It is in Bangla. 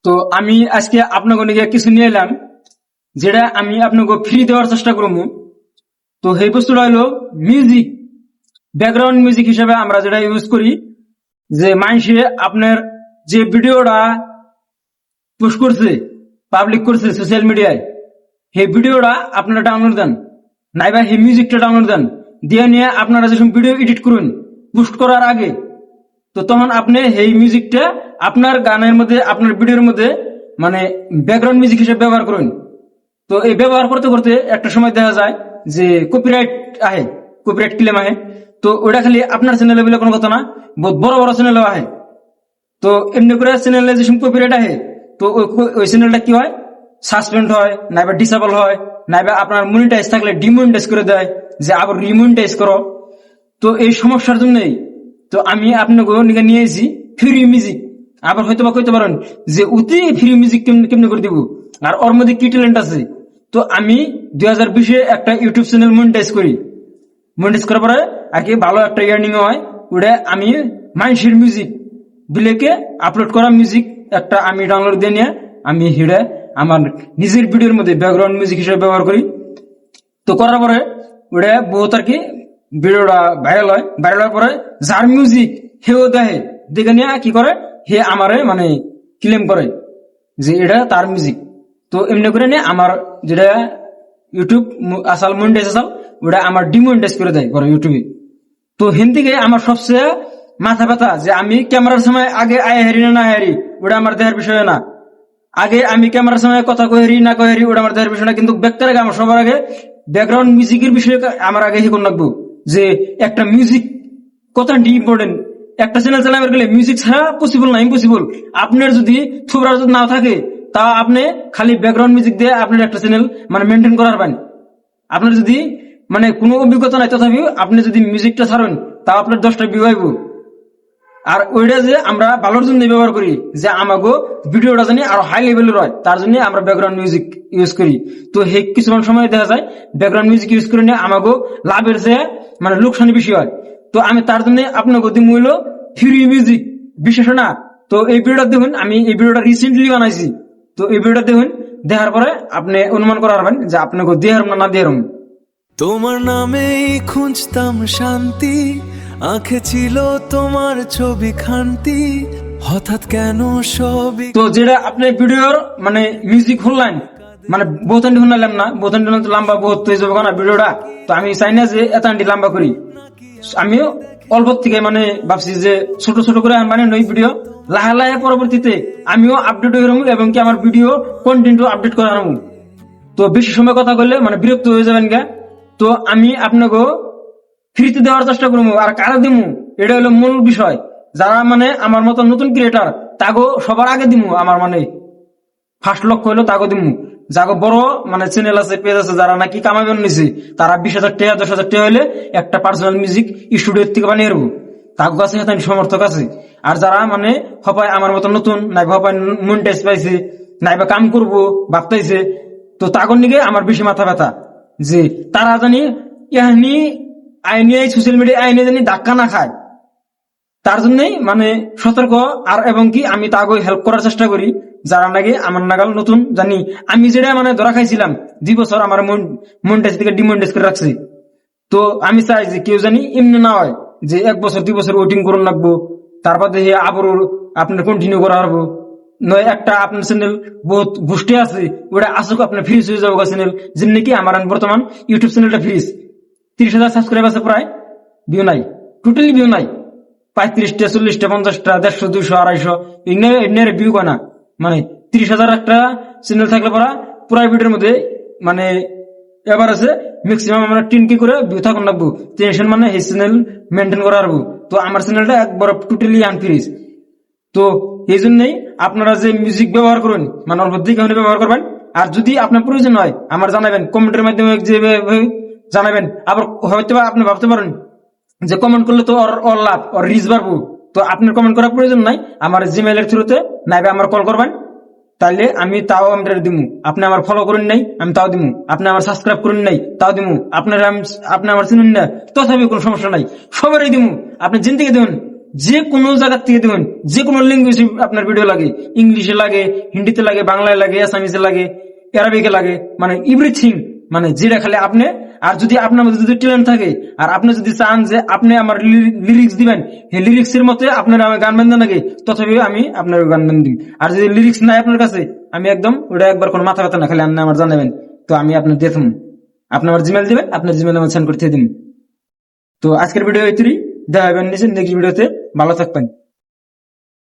তো আমি আজকে আপনাকে কিছু নিয়ে এলাম যেটা আমি আপনাকে ফ্রি দেওয়ার চেষ্টা করবো। তো সেই বস্তুটা হলো মিউজিক, ব্যাকগ্রাউন্ড মিউজিক হিসেবে আমরা যেটা ইউজ করি, যে মানুষে আপনার যে ভিডিওটা পোস্ট করছে, পাবলিক করছে সোশ্যাল মিডিয়ায়, সেই ভিডিওটা আপনারা ডাউনলোড দেন, নাইবা সেই মিউজিকটা ডাউনলোড দেন, দিয়ে নিয়ে আপনারা যখন ভিডিও এডিট করুন পোস্ট করার আগে, তো তখন আপনি এই মিউজিকটা আপনার গানের মধ্যে, আপনার ভিডিওর মধ্যে মানে ব্যাকগ্রাউন্ড মিউজিক হিসেবে ব্যবহার করুন। তো এই ব্যবহার করতে করতে একটা সময় দেখা যায় যে কপিরাইট আহে, কপিরাইট ক্লেম আহে। তো ওটা খালি আপনার চ্যানেলে বলে কোনো কথা না, বহুত বড় বড় চ্যানেলও আহে। তো এমনি করে চ্যানেলে যে কপিরাইট আহে, তো ওই চ্যানেলটা কি হয়, সাসপেন্ড হয়, নাইবা ডিসেবল হয়, নাইবা আপনার মনিটাইজ থাকলে ডিমনিটাইজ করে দেয়, যে আবার রিমনিটাইজ করো। তো এই সমস্যার জন্যই তো আমি আপনাকে নিয়ে এসেছি ফ্রি মিউজিক। আবার হয়তো বা কইতে পারেন যে অতি ফ্রি মিউজিক কেমনে করে দিব, আর ওর মধ্যে কি ট্যালেন্ট আছে। তো আমি 2020-এ একটা ইউটিউব চ্যানেল মনিটাইজ করি, মনিটাইজ করার পরে আর কি ভালো একটা ইয়ার্নিং হয়। ওটা আমি মানুষের মিউজিক বিলেকে আপলোড করা মিউজিক একটা আমি ডাউনলোড দিয়ে নিয়ে আমি হিড়ে আমার নিজের ভিডিওর মধ্যে ব্যাকগ্রাউন্ড মিউজিক হিসেবে ব্যবহার করি। তো করার পরে ওটা বহুত আর কি ভিডিওটা ভাইরাল হয়। ভাইরাল হওয়ার পরে যার মিউজিক হেও দেখে, দেখে নিয়ে কি করে, হে আমারে মানে ক্লেম করে যে এটা তার মিউজিক। তো এমনি করে নিয়ে আমার যেটা ইউটিউব আসাল মনিটাইজ আসাল, ওটা আমার ডিমনিটাইজ করে দেয় পরে ইউটিউবে। তো হিন্দিকে আমার সবচেয়ে মাথা ব্যথা যে আমি ক্যামেরার সময় আগে আয় হারি না হারি, ওটা আমার দেহের বিষয় না। আগে আমি ক্যামেরার সময় কথা কহেরি না কহেরি, ওটা আমার দেহের বিষয় না। কিন্তু ব্যক্তির আগে, আমার সবার আগে ব্যাকগ্রাউন্ড মিউজিকের বিষয়ে আমার আগে হিকন লাগবো, যে একটা মিউজিক কতটা ইম্পর্টেন্ট। একটা চ্যানেল চালাবার গেলে মিউজিক ছাড়া পসিবল না, ইম্পসিবল। আপনার যদি থুবরা যদি না থাকে, তা আপনি খালি ব্যাকগ্রাউন্ড মিউজিক দিয়ে আপনার একটা চ্যানেল মানে মেনটেন করার পারেন। আপনার যদি মানে কোনো অভিজ্ঞতা নাই, তথাপিও আপনি যদি মিউজিকটা ছাড়েন, তা আপনার 10টা ভিউ আইব। আর ওইটা যে আমরা ভালোর জন্য ব্যবহার করি, যে আমাকে ভিডিওটা জানি আরো হাই লেভেলের হয়, তার জন্য আমরা ব্যাকগ্রাউন্ড মিউজিক ইউজ করি। তো সেই কিছুমান সময় দেখা যায় ব্যাকগ্রাউন্ড মিউজিক ইউজ করে নিয়ে আমাকে লাভের চেয়ে মানে লোকসানি বেশি হয়। তো আমি তার জন্য আপনাকে দিই মূল্য ফ্রি মিউজিক বিশেষ না। তো এই ভিডিওটা দেখুন, আমি এই ভিডিওটা রিসেন্টলি বানাইছি। তো এই ভিডিওটা দেখুন, দেখার পরে আপনি অনুমান করা পারবেন যে আপনাকে দিয়ে না দিয়ে। তোমার নামেই খুঁজতাম শান্তি, আঁখে ছিল তোমার ছবি খান্তি, হঠাৎ কেন সবই। তো যেটা আপনি ভিডিওর মানে মিউজিক শুনলেন, মানে বহুতান্ডি শুনলাম না, বহুতান্ডি তো লম্বা বহুত হয়ে যাবে না ভিডিওটা। তো আমি চাই না যে এতান্ডি লম্বা করি, আমিও অল্প থেকে মানে ভাবছি যে ছোট ছোট করে মানে নই ভিডিও লাহে লাহে পরবর্তীতে আমিও আপডেট হয়ে রহমু, এবং কি আমার ভিডিও কন্টেন্ট আপডেট করা রহমু। তো বেশি সময় কথা বললে মানে বিরক্ত হয়ে যাবেন গা। তো আমি আপনাকে ফ্রিতে দেওয়ার চেষ্টা করবো, আর কারা দিমু এটা হলো মূল বিষয়। যারা মানে আমার মতো নতুন ক্রিয়েটার, তাগো সবার আগে দিমু, আমার মানে ফার্স্ট লক্ষ্য হলো তাগো দিমু। যাগো বড় মানে চ্যানেল আছে, পেজ আছে, যারা নাকি কামাবেন নিছে, তারা 20,000 টাকা 10,000 টাকা হলে একটা পার্সোনাল মিউজিক স্টুডিওর থেকে বানিয়ে রাখবো, তাগো কাছে হেতান সমর্থক আছে। আর যারা মানে হপায় আমার মতো নতুন, নাইবা হপায় মনিটাইজ পাইছে, নাইবা কাম করবো ভাবতেছে, তো তাগর নিকে আমার বেশি মাথা ব্যথা, যে তারা জানি এহানি আইনে সোশ্যাল মিডিয়া আইনে জানি ধাক্কা না খায়। তার জন্যই মানে সতর্ক, আর এবং কি আমি তাকে হেল্প করার চেষ্টা করি যারা নাকি আমার নাগাল নতুন। জানি আমি যেটা মানে ধরা খাইছিলাম 2 বছর আমার মনিটাইজ থেকে ডিমনিটাইজ করে রাখছি। তো আমি চাই যে কেউ জানি এমনি না হয় যে 1 বছর 2 বছর ওয়েটিং করুন লাগবো, তারপর দেখে আবার আপনার কন্টিনিউ করা পারবো। নয় একটা আপনার চ্যানেল বহুত ঘুষ্টে আছে, ওটা আসুক আপনার ফ্রিজ হয়ে যাবো চ্যানেল। যেমনি কি আমার বর্তমান ইউটিউব চ্যানেলটা ফ্রিজ, 30,000 সাবস্ক্রাইব আছে, প্রায় ভিউ নাই, টোটালি ভিউ নাই, 35টা 40টা 50টা 150 200 250 এর ভিউ কয় না। মানে 30,000 একটা চ্যানেল থাকলে পরা প্রাইভেটের মধ্যে মানে এবার আছে ম্যাক্সিমাম আমরা 10K করে ভিউ থাকুন লাগবো, টেনশন মানে এই চ্যানেল মেনটেন করা পারবো। তো আমার চ্যানেলটা একবার টোটালি আনফ্রিজ। তো এই জন্যই আপনারা যে মিউজিক ব্যবহার করুন মানে অল্প দিকে ব্যবহার করবেন। আর যদি আপনার প্রয়োজন হয় আমার জানাবেন, কমেন্টের মাধ্যমে যে জানাবেন। আবার হয়তো আপনি ভাবতে পারেন যে কমেন্ট করলে তো ওর লাভ, ওর রিচ বাড়বো। তো আপনার কমেন্ট করার প্রয়োজন নাই, আমার জিমেইলের থ্রুতে নাইবে আমার কল করবেন, তাইলে আমি তাও আমি দিমু। আপনি আমার ফলো করুন নাই, আমি তাও দিমু। আপনি আমার সাবস্ক্রাইব করুন নাই, তাও দিমু। আপনি আমার চিনুন না, তথাপি কোনো সমস্যা নাই, সবারই দিমু। আপনি জিন থেকে দিন, যে কোনো জায়গা থেকে দিবেন, যে কোনো ল্যাঙ্গুয়েজ আপনার ভিডিও লাগে, ইংলিশে লাগে, হিন্দিতে লাগে, বাংলায় লাগে, আসামিসে লাগে, আরবিকে লাগে, মানে এভরিথিং, মানে যেটা খালি আপনি। আর যদি আপনার মধ্যে যদি ট্যালেন্ট থাকে আর আপনি যদি চান যে আপনি আমার লিরিক্স দিবেন, এই লিরিক্স এর মতে আপনার আমার গান বান্ধা লাগে, তথাপি আমি আপনার গান বান্ধ দিই। আর যদি লিরিক্স নাই আপনার কাছে, আমি একদম ওটা একবার কোনো মাথা ব্যথা না, খালি আপনি আমার জানাবেন, তো আমি আপনার দিয়ে থাকুন। আপনি আমার জিমেল দিবেন, আপনার জিমেল আমার সেন্ড করতে দিন। তো আজকের ভিডিও এতই, দেখা হবে নেক্সট ভিডিওতে। ভালো থাকবেন।